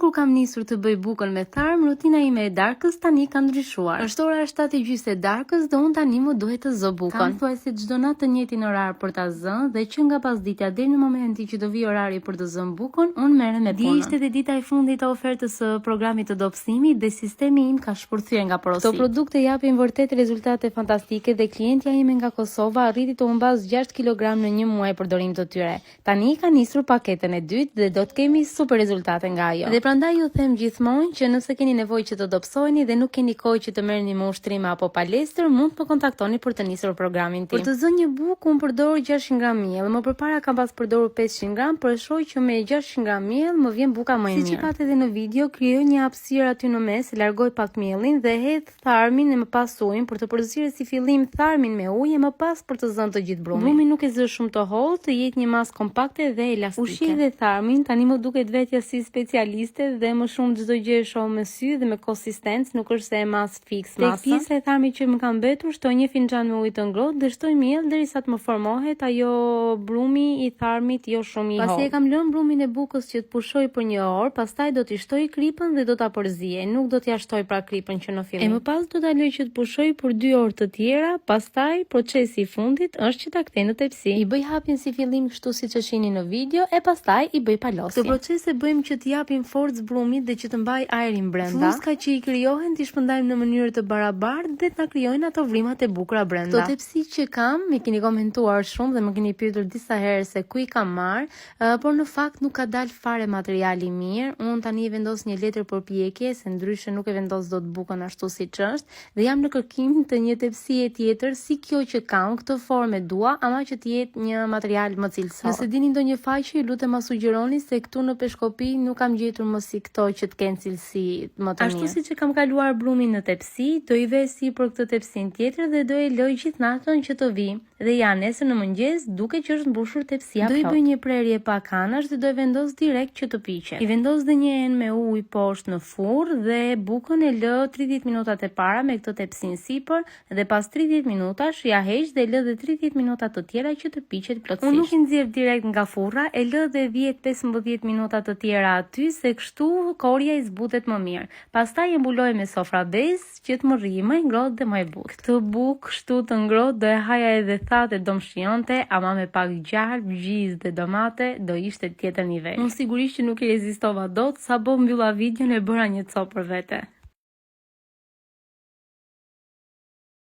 kur kam nisur të bëj bukën me tharm, rutina ime e darkës tani ka ndryshuar. Është ora 7:30 e darkës dhe unë tani më duhet të zë bukën. Kam thuajse çdo natë të njëjtin orar për ta zënë dhe që nga pasditja deri në momentin që do vi orari për të zënë bukën, unë merrem me punën. Ishte dhe dita e fundit e ofertës së programit të dobësimit dhe sistemi im ka shpërthyer nga porosi. Këto produkte japin vërtet rezultate fantastike dhe klientja ime nga Kosova arriti të humbas 6 kg në një muaj përdorim të tyre. Tani ka nisur paketën e dytë dhe do të kemi super rezultate nga ajo. Dhe prandaj ju them gjithmonë që nëse keni nevojë që të dobësoheni dhe nuk keni kohë që të merrni me ushtrim apo palestër, mund të më kontaktoni për të nisur programin tim. Për të zënë një bukë unë përdor 600 gram miell, më përpara kam pas përdorur 500 gram, por e shoh që me 600 gram miell më vjen buka më e mirë. Siç e patë edhe në video, krijoj një hapësirë aty në mes, largoj pak miellin dhe hedh tharmin e më pas ujin për të përzierë si fillim tharmin me ujë e më pas për të zënë të gjithë brumin. Brumi nuk e zë shumë të hollë, të jetë një masë kompakte dhe elastike. Ushqej dhe tharmin, tani më duket vetja si specialiste dhe më shumë çdo gjë e shoh me sy dhe me konsistencë, nuk është se e mas fiks masa. Tek pjesa e tharmit që më ka mbetur, shtoj një finxhan me ujë të ngrohtë dhe shtoj miell derisa të më formohet ajo brumi i tharmit jo shumë i hollë. Pasi e kam lënë brumin e bukës që të pushoj për një orë, pastaj do t'i shtoj kripën dhe do ta përzije. Nuk do t'ja shtoj pra kripën që në fillim. E më pas do ta lëj që të pushoj për 2 orë të tjera, pastaj procesi i fundit është që ta kthej në tepsi. I bëj hapjen si fillim kështu siç e shihni në video e pastaj i bëj palosje. Këtë proces e bëjmë që të japim forcë brumit dhe që të mbaj ajrin brenda. Fluska që i krijohen t'i shpërndajmë në mënyrë të barabartë dhe t'na krijojnë ato vrimat e bukura brenda. Këto tepsi që kam, më keni komentuar shumë dhe më keni pyetur disa herë se ku i kam marr, por në fakt nuk ka dalë fare materiali mirë. Unë tani e vendos një letër përpjekje, se ndryshe nuk e vendos dot bukën ashtu siç është, dhe jam në kërkim të një tepsie tjetër si kjo që kam, këtë formë dua, ama që të jetë një material më cilësor. Nëse dini ndonjë faqe, ju lutem ma sugjeroni se këtu në Peshkopi nuk kam gjetur më si këto që të kenë cilësi më të mirë. Ashtu siç e kam kaluar brumin në tepsi, do i vë si për këtë tepsin tjetër dhe do e loj gjithë natën që të vi. Dhe ja nesër në mëngjes duke që është mbushur tepsia plot. Do i bëj një prerje pa kanash dhe do e vendos direkt që të piqet. I vendos dhe një enë me ujë poshtë në furrë dhe bukën e lë 30 minutat e para me këtë tepsin sipër dhe pas 30 minutash ja heq dhe lë dhe 30 minuta të tjera që të piqet plotësisht. Unë nuk i nxjerr direkt nga furra, e lë dhe 10-15 minuta të tjera aty se kështu korja i zbutet më mirë. Pastaj e mbuloj me sofra bezë që të më rrijë më ngrohtë dhe më e butë. Këtë bukë kështu të ngrohtë do e haja edhe thatë do më shionte, ama me pak gjarp, gjizë dhe domate do ishte tjetër nivel. Unë sigurisht që nuk i rezistova dot, sa po mbylla videon e bëra një copë për vete.